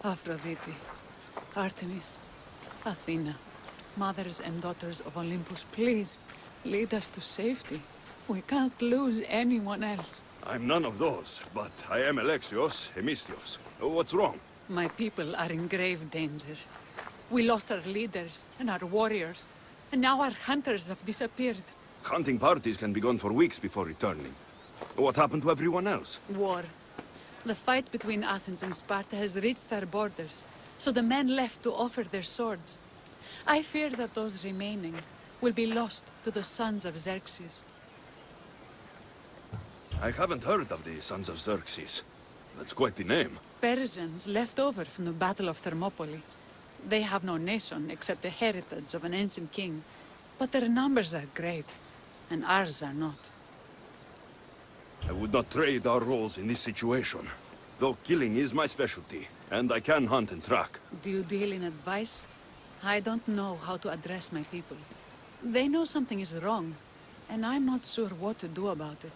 Aphrodite, Artemis, Athena, mothers and daughters of Olympus, please, lead us to safety. We can't lose anyone else. I'm none of those, but I am Alexios, Hemistios. What's wrong? My people are in grave danger. We lost our leaders and our warriors, and now our hunters have disappeared. Hunting parties can be gone for weeks before returning. What happened to everyone else? War. The fight between Athens and Sparta has reached our borders, so the men left to offer their swords. I fear that those remaining will be lost to the sons of Xerxes. I haven't heard of the Sons of Xerxes. That's quite the name. Persians left over from the Battle of Thermopylae. They have no nation except the heritage of an ancient king, but their numbers are great, and ours are not. I would not trade our roles in this situation, though killing is my specialty, and I can hunt and track. Do you deal in advice? I don't know how to address my people. They know something is wrong, and I'm not sure what to do about it.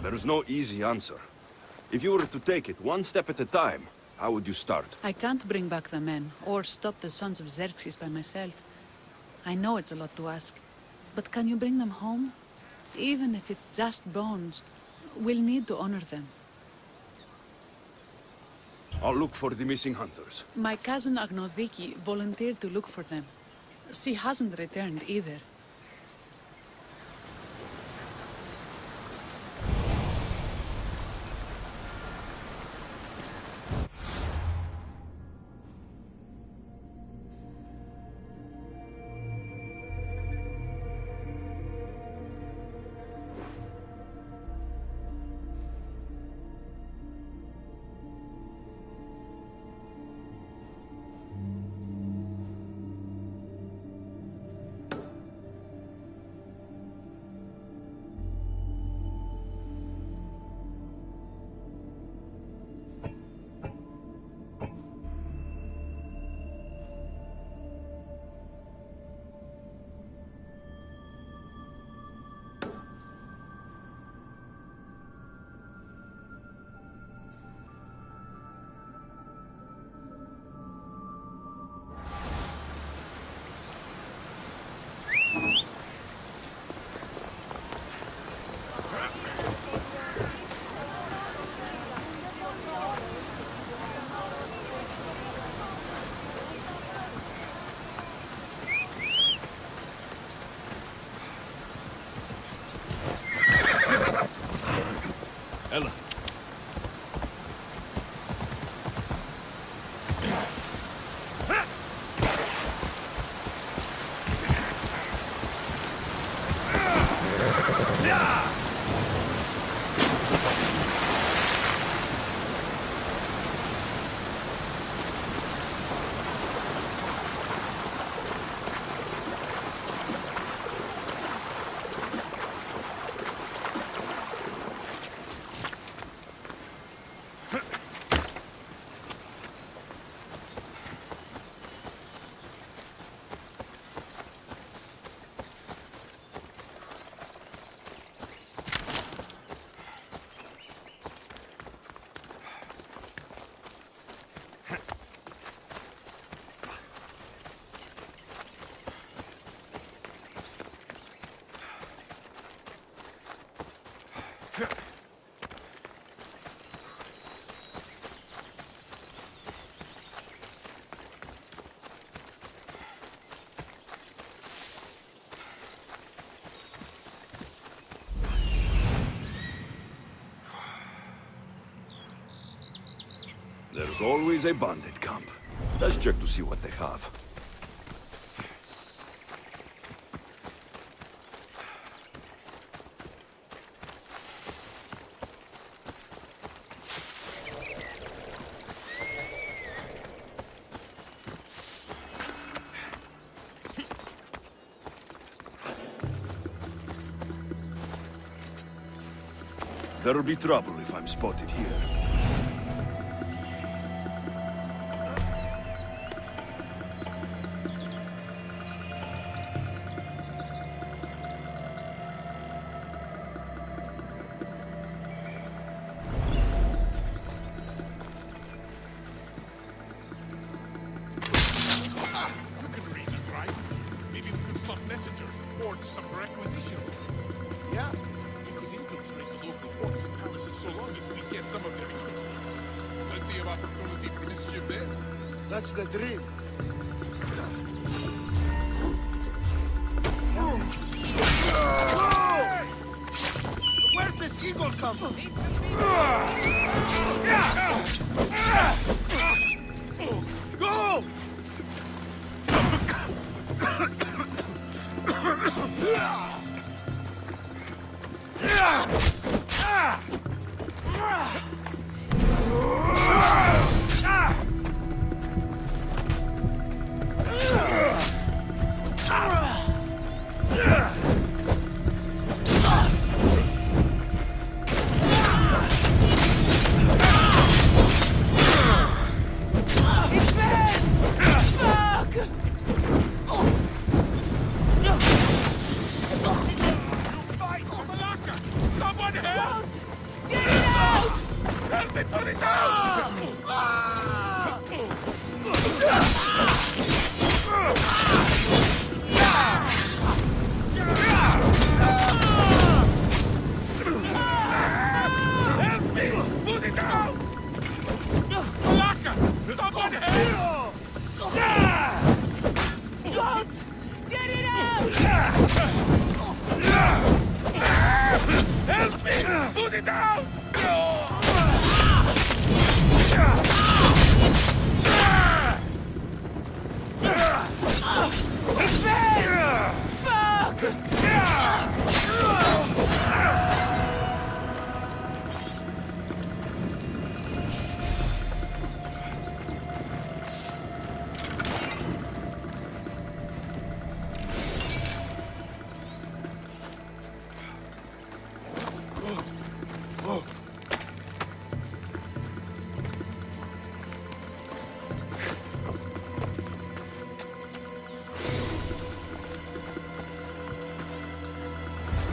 There is no easy answer. If you were to take it one step at a time, how would you start? I can't bring back the men, or stop the sons of Xerxes by myself. I know it's a lot to ask, but can you bring them home? Even if it's just bones, we'll need to honor them. I'll look for the missing hunters. My cousin Agnodiki volunteered to look for them. She hasn't returned either. Ella. There's always a bandit camp. Let's check to see what they have. There'll be trouble if I'm spotted here. forge some requisition. Yeah. We could infiltrate the local forts and palaces so long as we get some of their equipment. Plenty of opportunity for mischief there. That's the dream. Where'd this eagle come from? Go!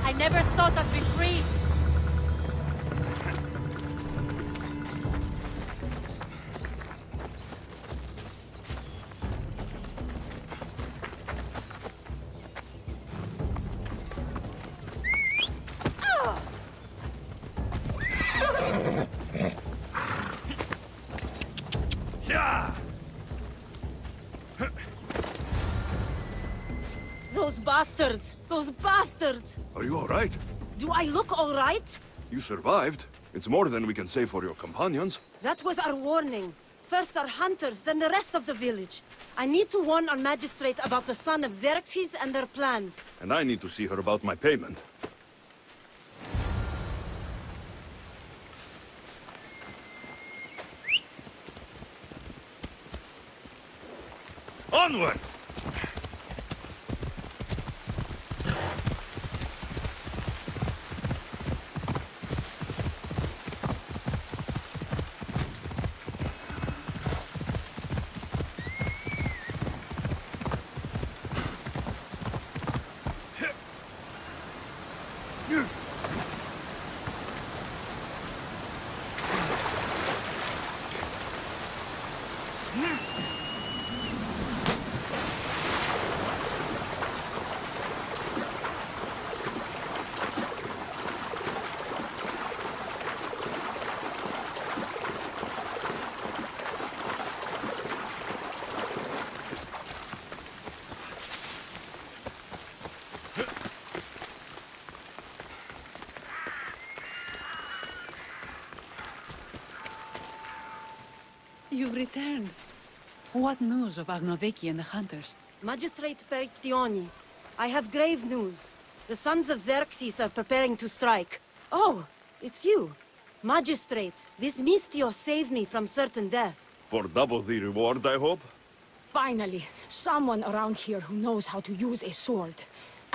I never thought I'd be free. Those bastards! Those bastards! Are you all right? Do I look all right? You survived. It's more than we can say for your companions. That was our warning. First our hunters, then the rest of the village. I need to warn our magistrate about the son of Xerxes and their plans. And I need to see her about my payment. Onward! You've returned. What news of Agnodeki and the hunters? Magistrate Perictioni, I have grave news. The sons of Xerxes are preparing to strike. Oh, it's you. Magistrate, this Mistio saved me from certain death. For double the reward, I hope? Finally, someone around here who knows how to use a sword.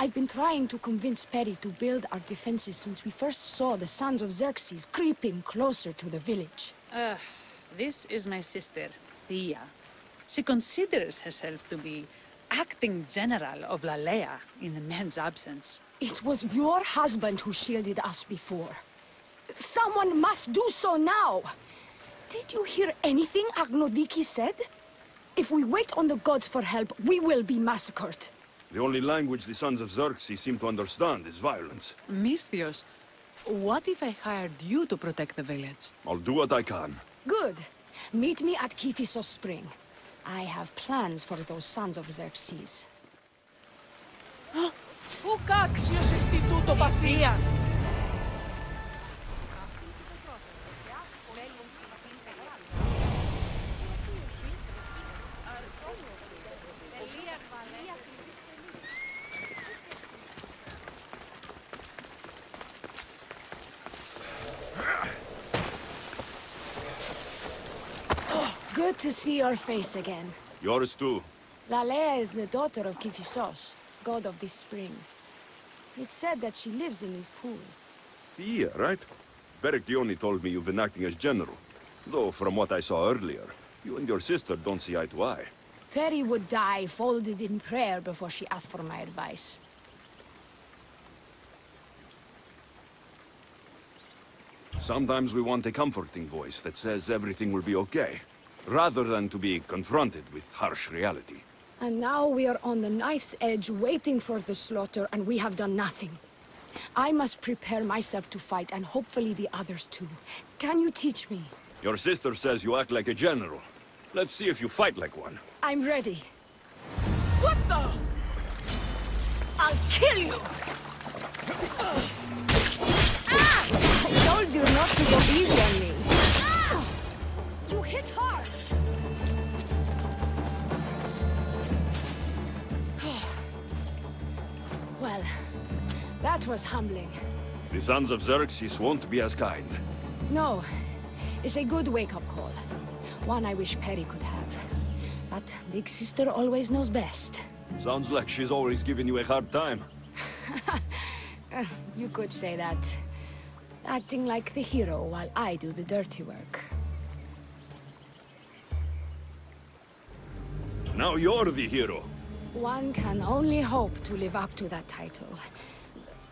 I've been trying to convince Peri to build our defenses since we first saw the sons of Xerxes creeping closer to the village. This is my sister, Thea. She considers herself to be acting general of Lalea in the men's absence. It was your husband who shielded us before. Someone must do so now! Did you hear anything Agnodiki said? If we wait on the gods for help, we will be massacred. The only language the Sons of Xerxes seem to understand is violence. Misthios, what if I hired you to protect the village? I'll do what I can. Good. Meet me at Kiphisos Spring. I have plans for those Sons of Xerxes. Ουκ άξιος εστι τούτο παθία! Good to see your face again. Yours too. Lalea is the daughter of Kiphisos, god of this spring. It's said that she lives in these pools. Thea, right? Berictioni told me you've been acting as general. Though, from what I saw earlier, you and your sister don't see eye to eye. Peri would die folded in prayer before she asked for my advice. Sometimes we want a comforting voice that says everything will be okay, rather than to be confronted with harsh reality. And now we are on the knife's edge waiting for the slaughter, and we have done nothing. I must prepare myself to fight, and hopefully the others too. Can you teach me? Your sister says you act like a general. Let's see if you fight like one. I'm ready. What the? I'll kill you! I told you not to go easy on me. You hit hard! Well, that was humbling. The Sons of Xerxes won't be as kind. No, it's a good wake-up call. One I wish Peri could have. But Big Sister always knows best. Sounds like she's always giving you a hard time. You could say that. Acting like the hero while I do the dirty work. Now you're the hero. One can only hope to live up to that title.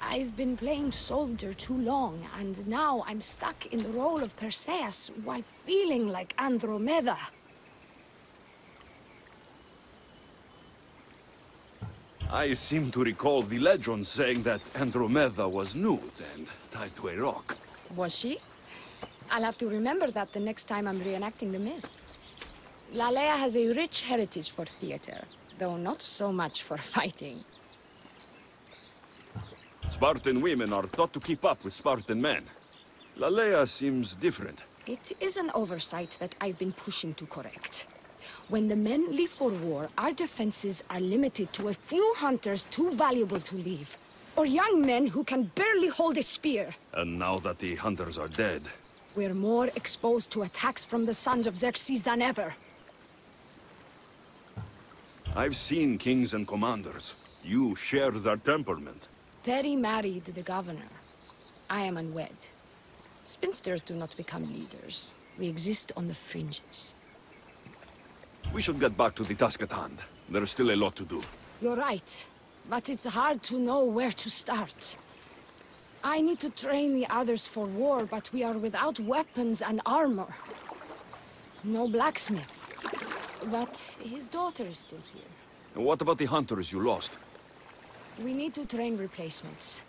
I've been playing soldier too long, and now I'm stuck in the role of Perseus while feeling like Andromeda. I seem to recall the legend saying that Andromeda was nude and tied to a rock. Was she? I'll have to remember that the next time I'm reenacting the myth. Lalea has a rich heritage for theater, though not so much for fighting. Spartan women are taught to keep up with Spartan men. Lalea seems different. It is an oversight that I've been pushing to correct. When the men leave for war, our defenses are limited to a few hunters too valuable to leave. Or young men who can barely hold a spear. And now that the hunters are dead, We're more exposed to attacks from the Sons of Xerxes than ever. I've seen kings and commanders. You share their temperament. Peri married the governor. I am unwed. Spinsters do not become leaders. We exist on the fringes. We should get back to the task at hand. There's still a lot to do. You're right, but it's hard to know where to start. I need to train the others for war, but we are without weapons and armor. No blacksmith. But his daughter is still here. And what about the hunters you lost? We need to train replacements.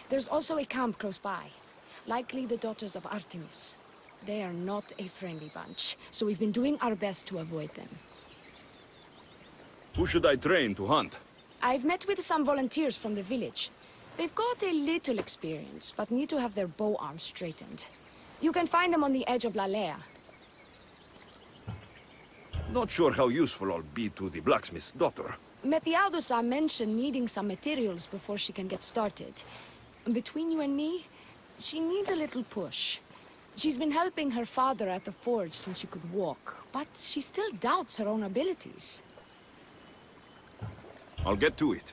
There's also a camp close by. Likely the daughters of Artemis. They are not a friendly bunch, so we've been doing our best to avoid them. Who should I train to hunt? I've met with some volunteers from the village. They've got a little experience, but need to have their bow arms straightened. You can find them on the edge of Lalea. Not sure how useful I'll be to the blacksmith's daughter. Methiadosa mentioned needing some materials before she can get started. Between you and me, she needs a little push. She's been helping her father at the forge since she could walk, but she still doubts her own abilities. I'll get to it.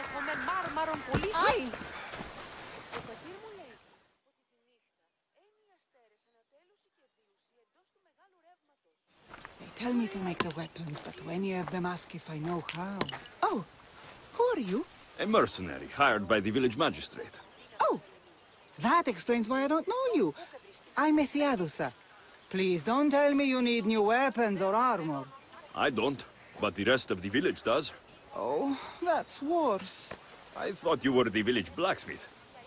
Έχουμε μάρμαρον πολύ. Ay! They tell me to make the weapons, but when any of them ask if I know how... Oh, who are you? A mercenary hired by the village magistrate. Oh, that explains why I don't know you. I'm Ethiadusa. Please don't tell me you need new weapons or armor. I don't, but the rest of the village does. Oh, that's worse. I thought you were the village blacksmith.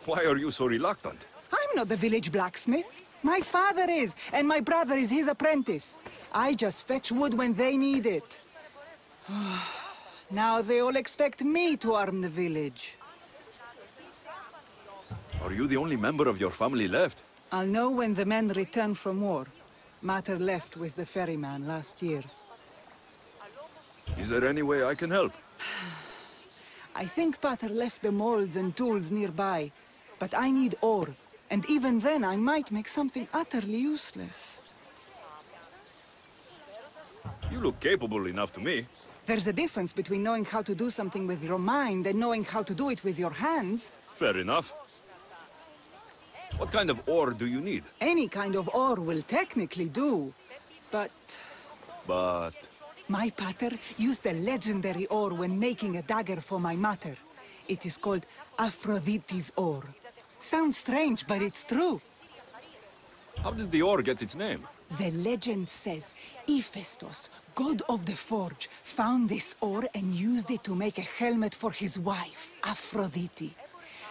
Why are you so reluctant? I'm not the village blacksmith. My father is, and my brother is his apprentice. I just fetch wood when they need it. Now they all expect me to arm the village. Are you the only member of your family left? I'll know when the men return from war. Mater left with the ferryman last year. Is there any way I can help? I think Pater left the molds and tools nearby, but I need ore, and even then I might make something utterly useless. You look capable enough to me. There's a difference between knowing how to do something with your mind and knowing how to do it with your hands. Fair enough. What kind of ore do you need? Any kind of ore will technically do, but... But... My pater used a legendary ore when making a dagger for my mater. It is called Aphrodite's ore. Sounds strange, but it's true. How did the ore get its name? The legend says Hephaestus, god of the forge, found this ore and used it to make a helmet for his wife, Aphrodite.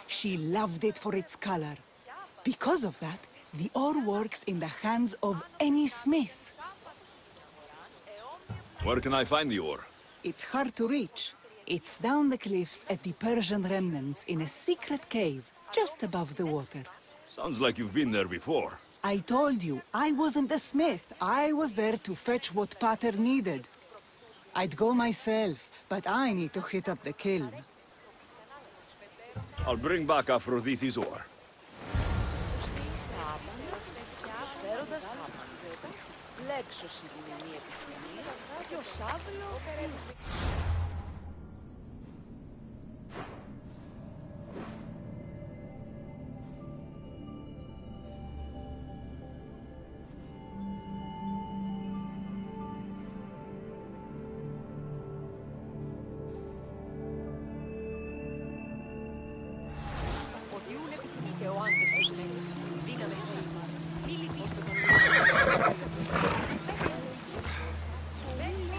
She loved it for its color. Because of that, the ore works in the hands of any smith. Where can I find the ore? It's hard to reach. It's down the cliffs at the Persian remnants in a secret cave, just above the water. Sounds like you've been there before. I told you, I wasn't a smith. I was there to fetch what Pater needed. I'd go myself, but I need to hit up the kiln. I'll bring back Aphrodite's ore.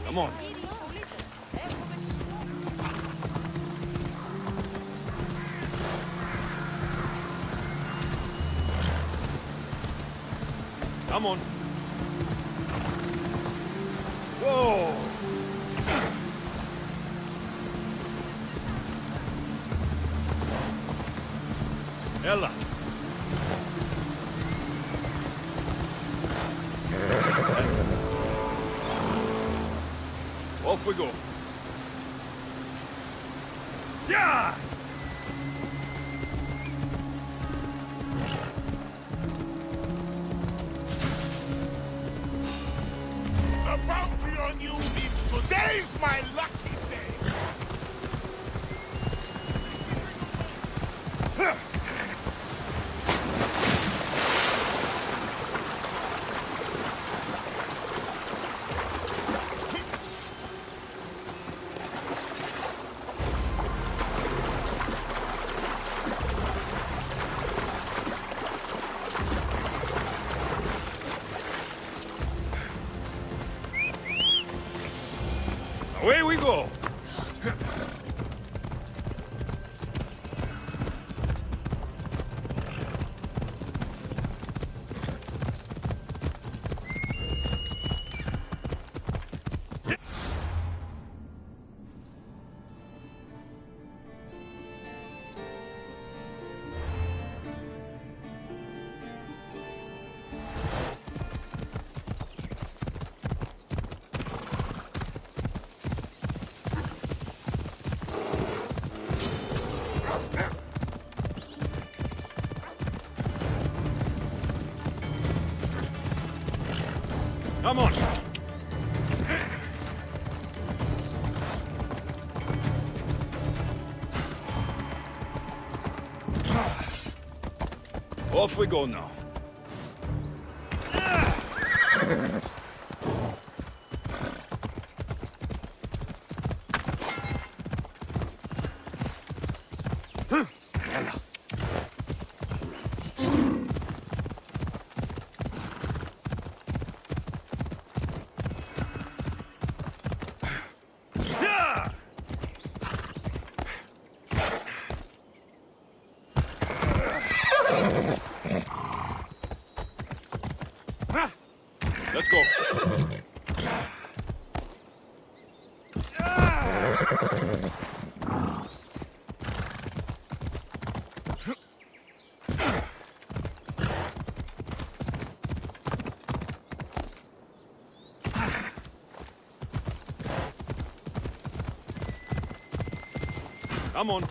Come on. Come on. Whoa! Ella. Off we go. Yeah! The bounty on you means today's my lucky day. Away we go! Come on! Off we go now. Let's go. Come on.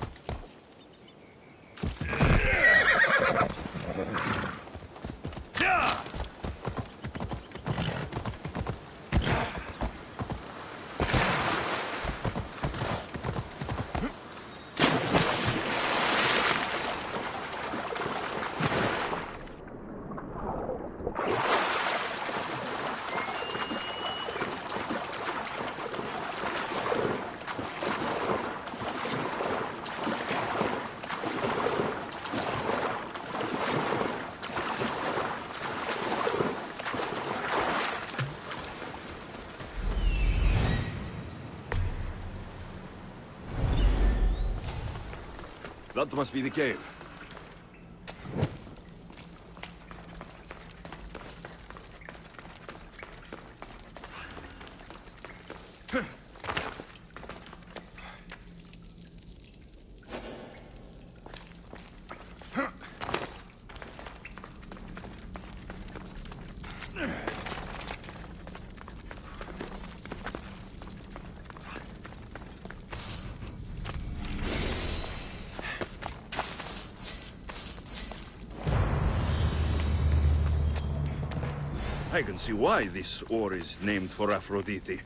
That must be the cave. I can see why this ore is named for Aphrodite.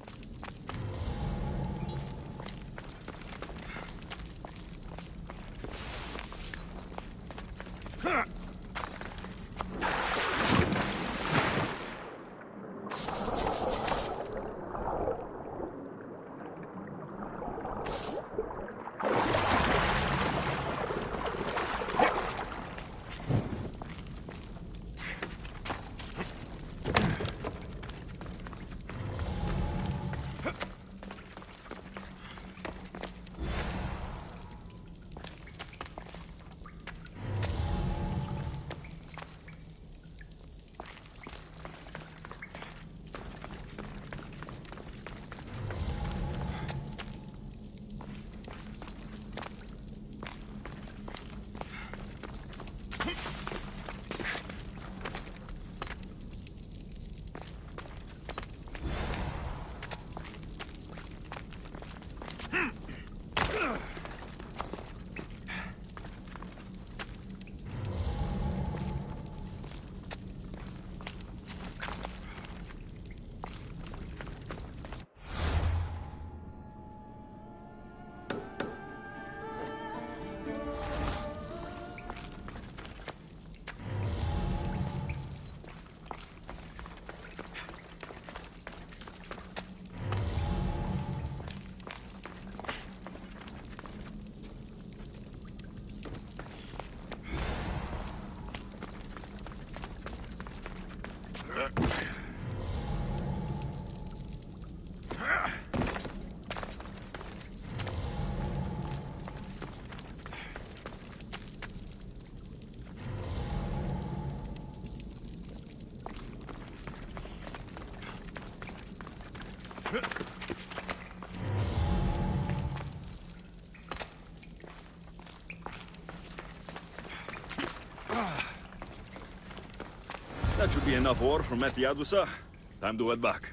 That should be enough ore from Methiadusa. Time to head back.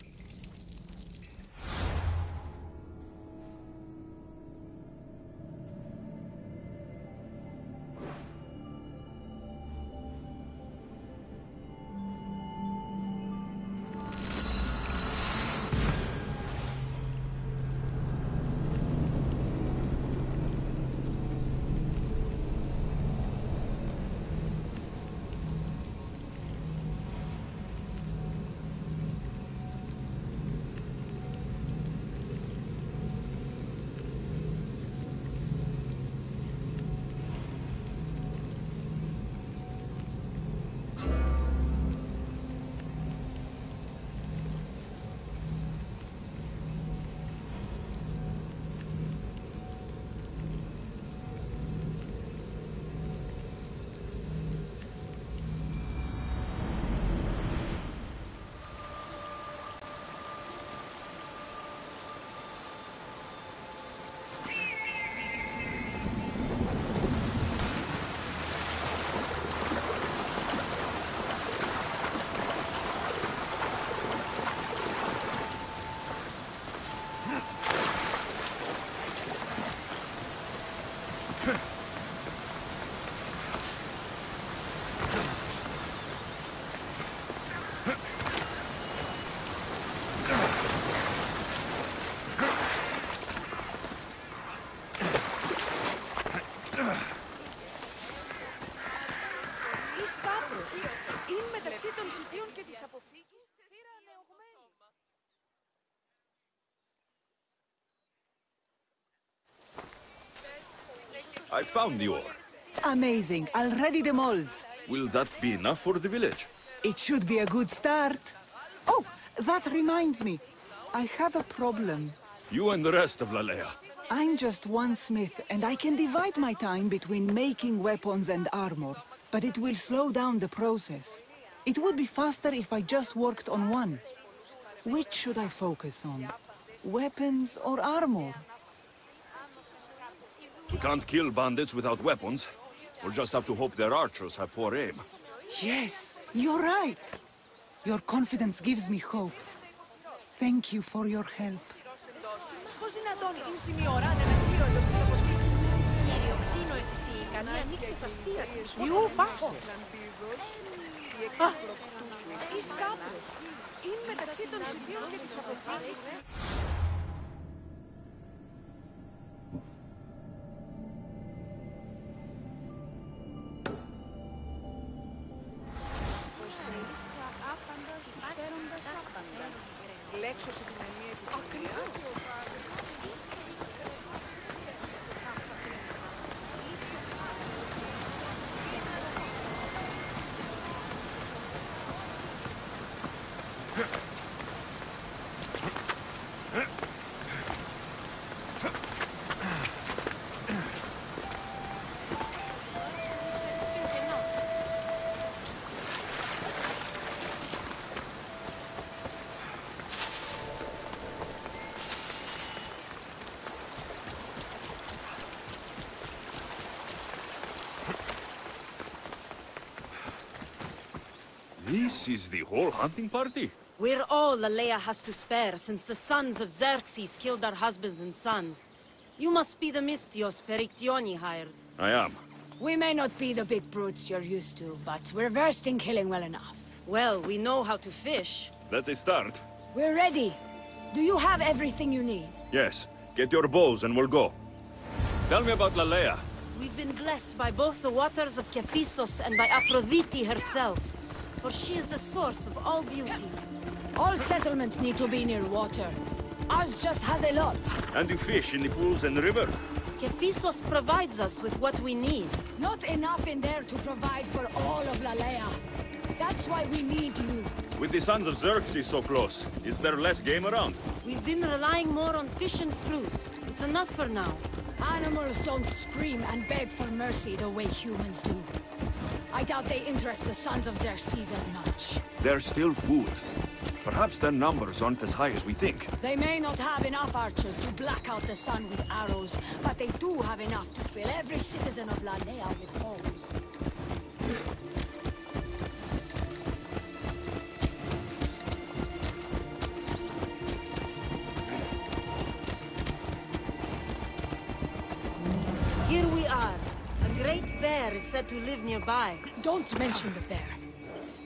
I found the ore. Amazing. I'll ready the molds. Will that be enough for the village? It should be a good start. Oh, that reminds me. I have a problem. You and the rest of Lalea. I'm just one smith, and I can divide my time between making weapons and armor, but it will slow down the process. It would be faster if I just worked on one. Which should I focus on? Weapons or armor? We can't kill bandits without weapons. We'll just have to hope their archers have poor aim. Yes, you're right. Your confidence gives me hope. Thank you for your help. Πώς δυνατόν είναι σημειωρά να αναχείρω εντός της αποσκήνης. Κύριο, ξύνω εσύ, ικανή ανοίξει φαστίας. Ιού, πάχω. Α, εις κάτω. Είναι μεταξύ των σημείων και της αποσκήνης. Λέξω σε την ενία του ακριβώς. This is the whole hunting party? We're all Lalea has to spare since the sons of Xerxes killed our husbands and sons. You must be the Mystios Perictioni hired. I am. We may not be the big brutes you're used to, but we're versed in killing well enough. Well, we know how to fish. That's a start. We're ready. Do you have everything you need? Yes. Get your bows and we'll go. Tell me about Lalea. We've been blessed by both the waters of Kephissos and by Aphrodite herself. For she is the source of all beauty. All settlements need to be near water. Ours just has a lot. And you fish in the pools and the river? Kephissos provides us with what we need. Not enough in there to provide for all of Lalea. That's why we need you. With the sons of Xerxes so close, is there less game around? We've been relying more on fish and fruit. It's enough for now. Animals don't scream and beg for mercy the way humans do. I doubt they interest the sons of Xerxes as much. They're still food. Perhaps their numbers aren't as high as we think. They may not have enough archers to black out the sun with arrows, but they do have enough to fill every citizen of Lalea with holes. Here we are. A great bear is said to live nearby. Don't mention the bear.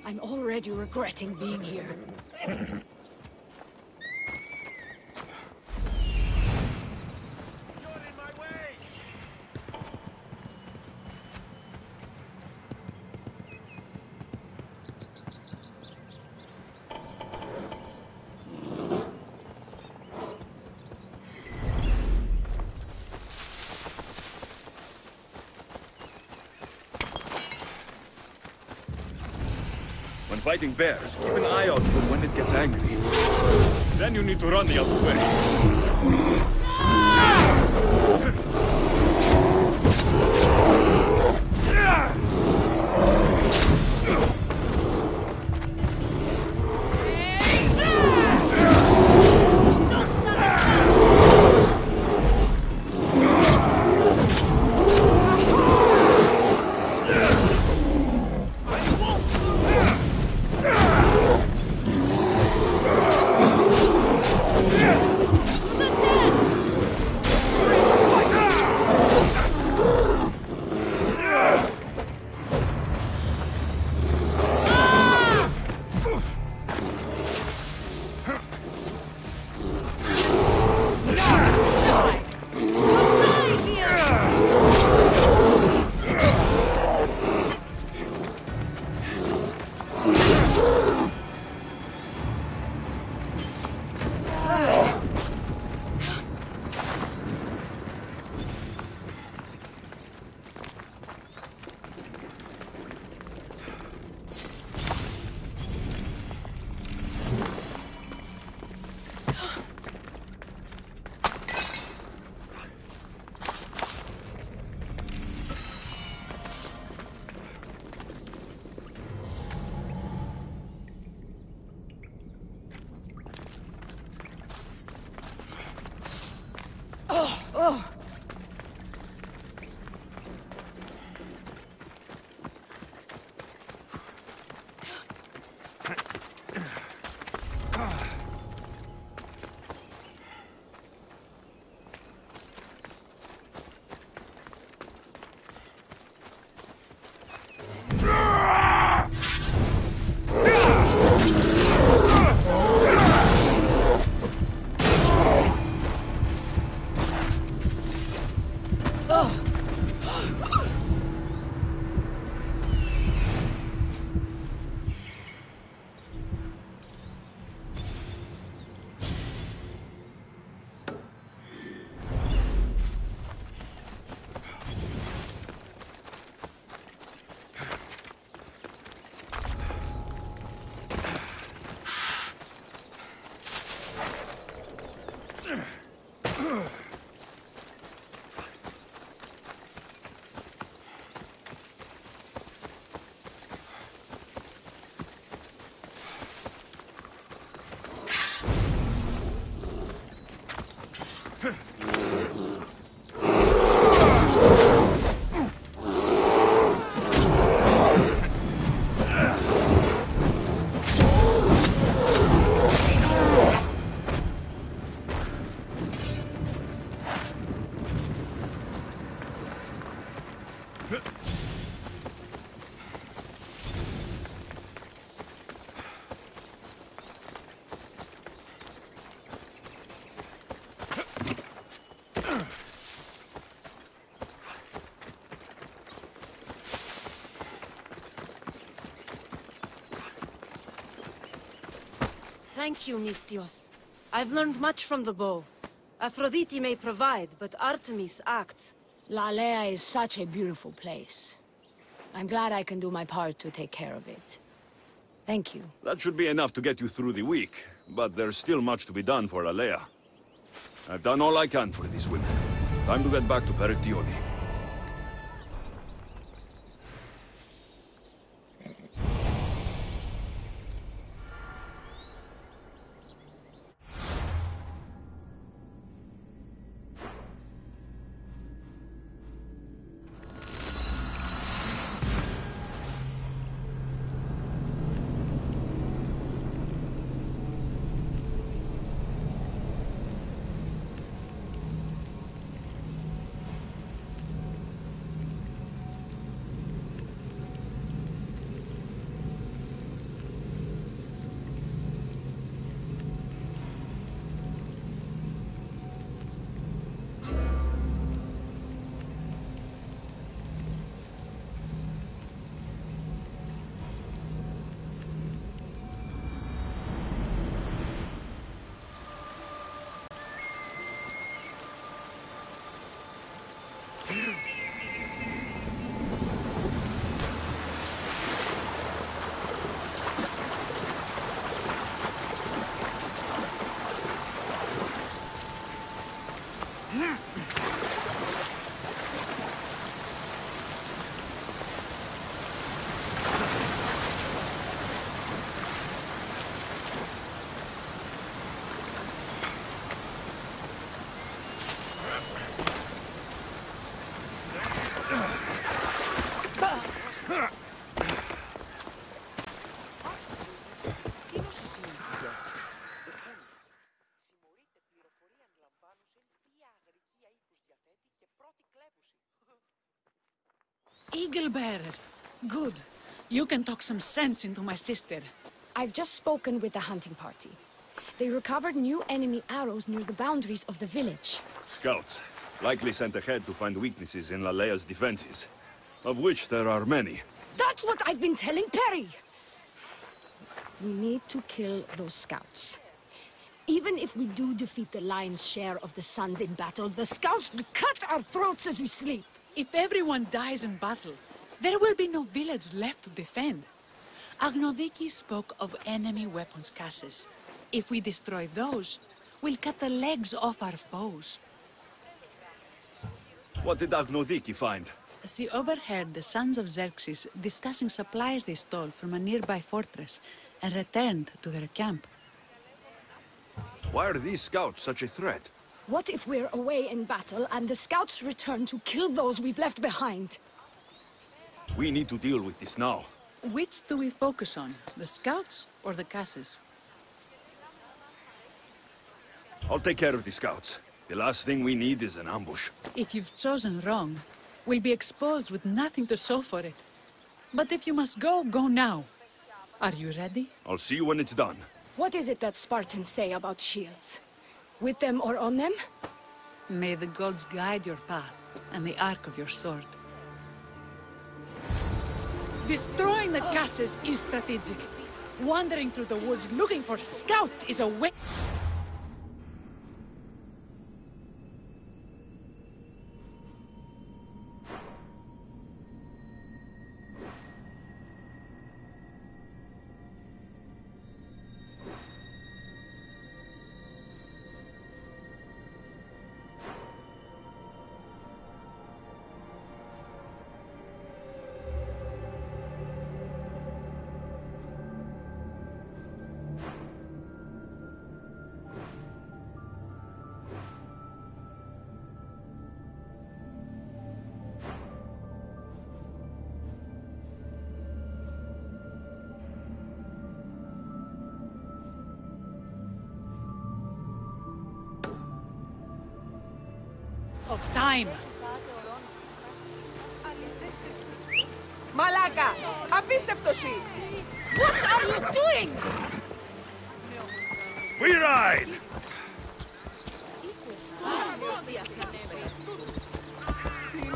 I'm already regretting being here. When fighting bears, keep an eye out for when it gets angry. Then you need to run the other way. Thank you, Mistios. I've learned much from the bow. Aphrodite may provide, but Artemis acts. Lalea is such a beautiful place. I'm glad I can do my part to take care of it. Thank you. That should be enough to get you through the week, but there's still much to be done for Alea. I've done all I can for these women. Time to get back to Perictione. Eagle Bearer. Good. You can talk some sense into my sister. I've just spoken with the hunting party. They recovered new enemy arrows near the boundaries of the village. Scouts, likely sent ahead to find weaknesses in Lalea's defenses, of which there are many. That's what I've been telling Perry! We need to kill those scouts. Even if we do defeat the lion's share of the Suns in battle, the scouts will cut our throats as we sleep. If everyone dies in battle, there will be no village left to defend. Agnodiki spoke of enemy weapons caches. If we destroy those, we'll cut the legs off our foes. What did Agnodiki find? She overheard the sons of Xerxes discussing supplies they stole from a nearby fortress and returned to their camp. Why are these scouts such a threat? What if we're away in battle and the scouts return to kill those we've left behind? We need to deal with this now. Which do we focus on, the scouts or the caches? I'll take care of the scouts. The last thing we need is an ambush. If you've chosen wrong, we'll be exposed with nothing to show for it. But if you must go, go now. Are you ready? I'll see you when it's done. What is it that Spartans say about shields? With them or on them? May the gods guide your path and the arc of your sword. Destroying the caches is strategic. Wandering through the woods looking for scouts is a way. Of time. Μαλάκα! Απίστευτος ή! What are you doing? We ride!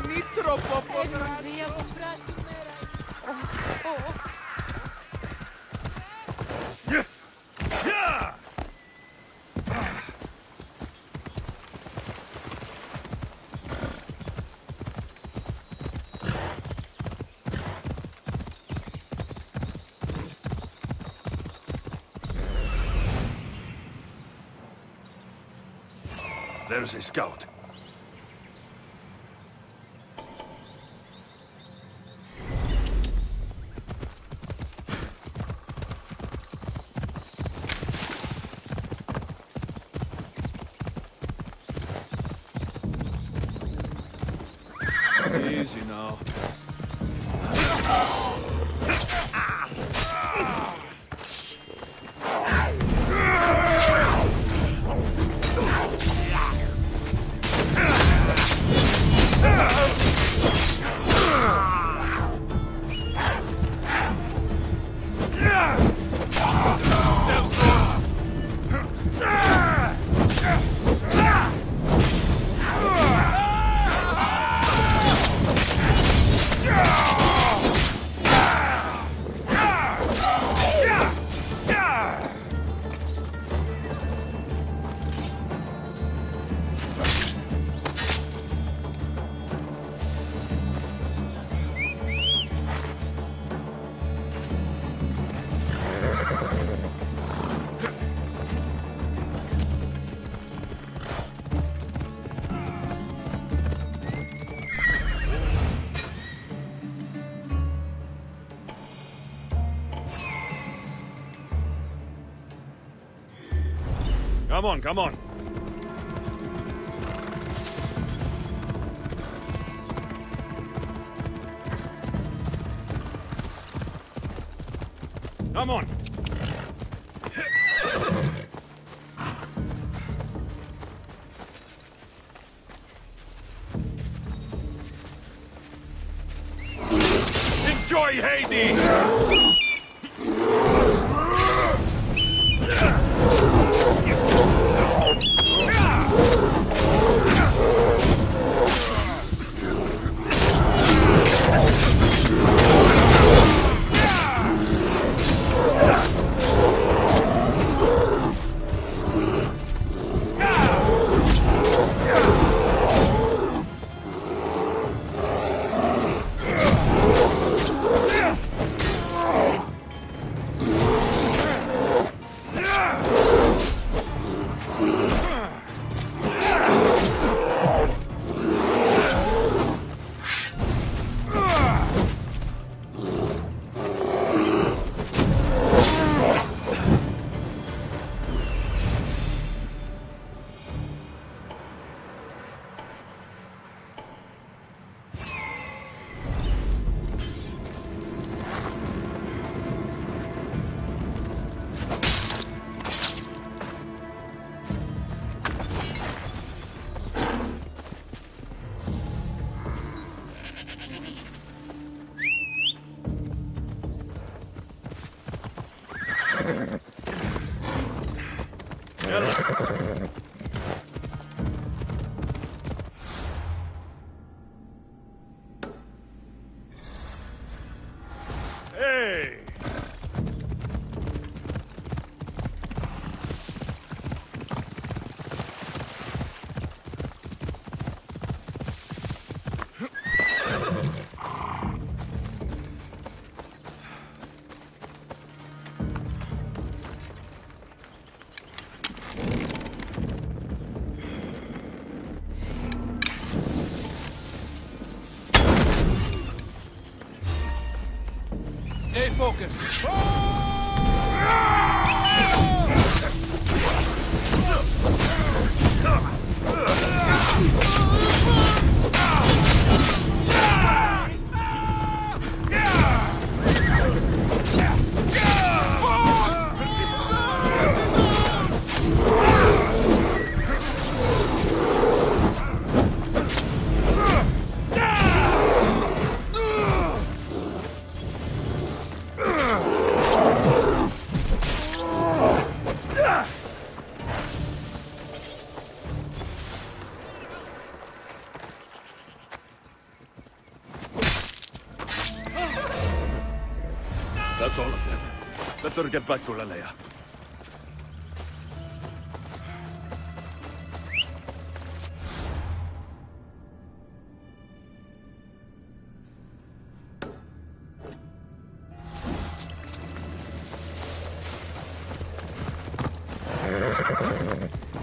Τι τροποποδράση! Yeah! There's a scout. Easy now. Come on, come on. Come on. Enjoy Hades! Hey! Stay focused. That's all of them. Let her get back to Lalea.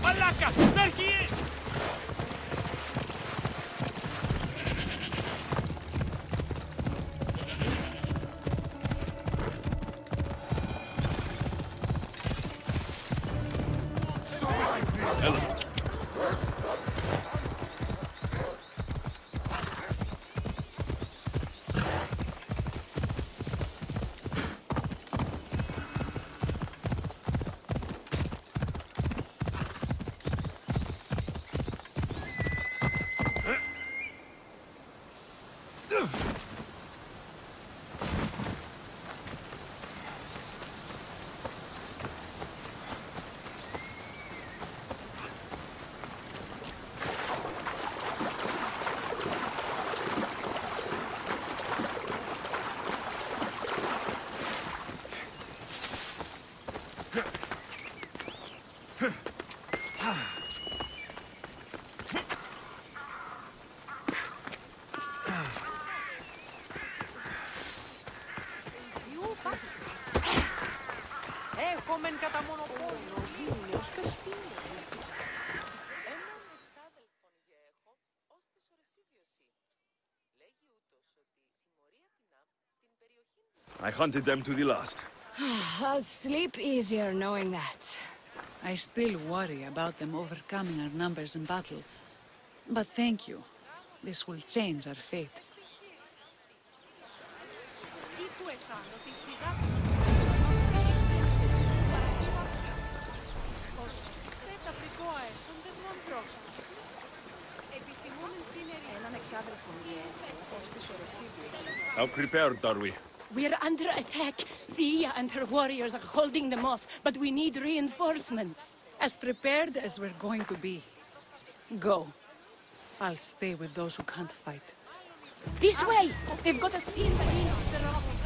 Malaka! There he is! Έχομεν κατά μονοπόλιος, δίμηνιος, περσπίνιος. Έναν εξάδελφον γέχω, ως της ορεσίβιωση. Λέγει ούτως ότι συμμορία την περιοχή. I hunted them to the last. I'll sleep easier knowing that. I still worry about them overcoming our numbers in battle. But thank you. This will change our fate. How prepared are we? We're under attack. Thea and her warriors are holding them off, but we need reinforcements. As prepared as we're going to be. Go. I'll stay with those who can't fight. This way! They've got us pinned against the rocks.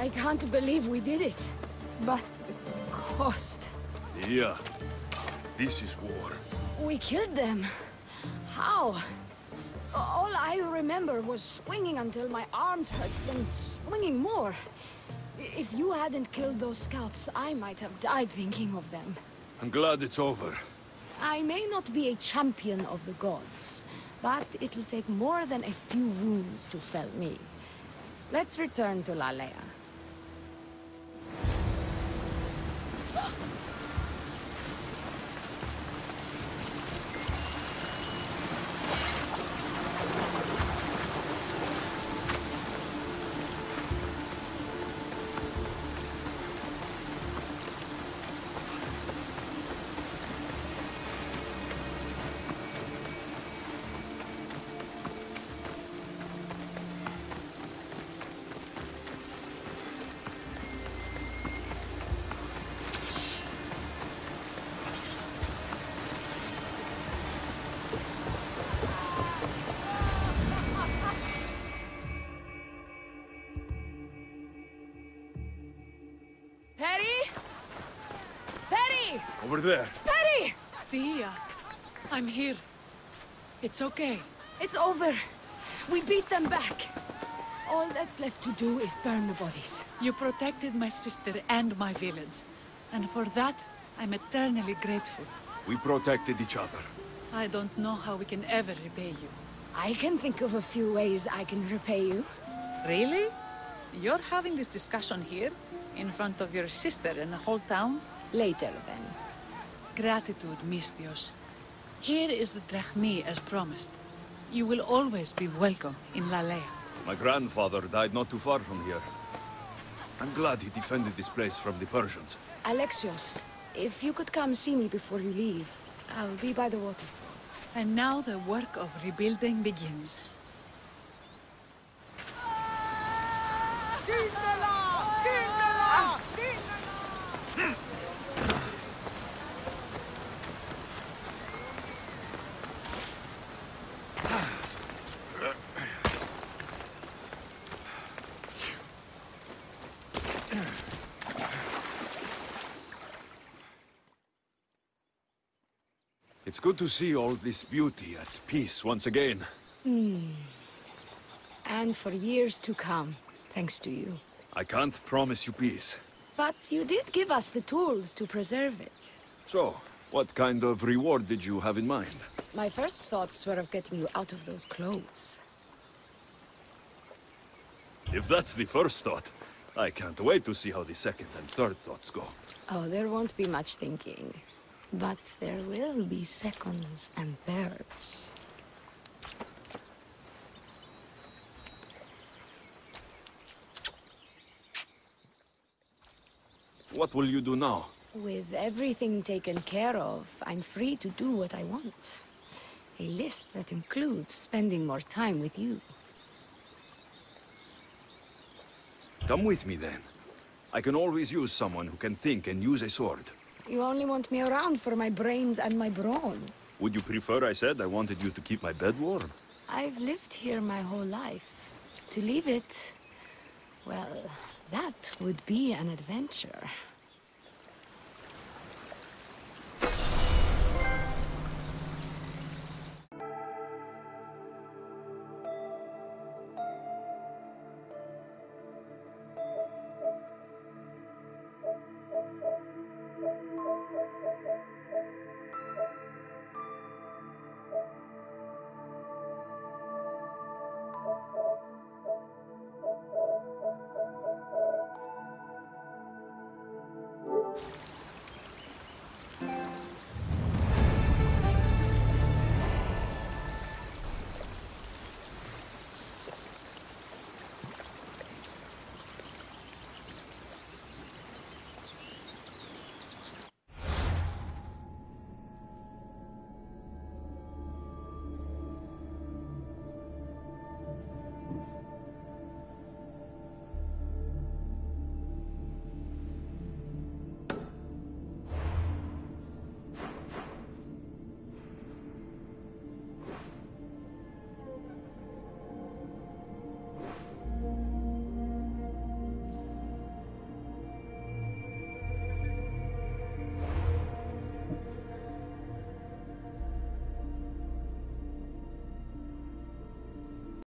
I can't believe we did it. But the cost. Yeah. This is war. We killed them. How? All I remember was swinging until my arms hurt, then swinging more. If you hadn't killed those scouts, I might have died thinking of them. I'm glad it's over. I may not be a champion of the gods, but it'll take more than a few wounds to fell me. Let's return to Lalea. Over there. Perry! Thea, I'm here. It's okay. It's over. We beat them back. All that's left to do is burn the bodies. You protected my sister and my village. And for that, I'm eternally grateful. We protected each other. I don't know how we can ever repay you. I can think of a few ways I can repay you. Really? You're having this discussion here? In front of your sister and the whole town? Later, then. Gratitude, Misthios. Here is the drachmi as promised. You will always be welcome in Lalea. My grandfather died not too far from here. I'm glad he defended this place from the Persians. Alexios, if you could come see me before you leave, I'll be by the waterfall. And now the work of rebuilding begins. It's good to see all this beauty at peace once again. And for years to come, thanks to you. I can't promise you peace. But you did give us the tools to preserve it. So, what kind of reward did you have in mind? My first thoughts were of getting you out of those clothes. If that's the first thought, I can't wait to see how the second and third thoughts go. Oh, there won't be much thinking. But there will be seconds and thirds. What will you do now? With everything taken care of, I'm free to do what I want. A list that includes spending more time with you. Come with me then. I can always use someone who can think and use a sword. You only want me around for my brains and my brawn. Would you prefer I said I wanted you to keep my bed warm? I've lived here my whole life. To leave it, well, that would be an adventure.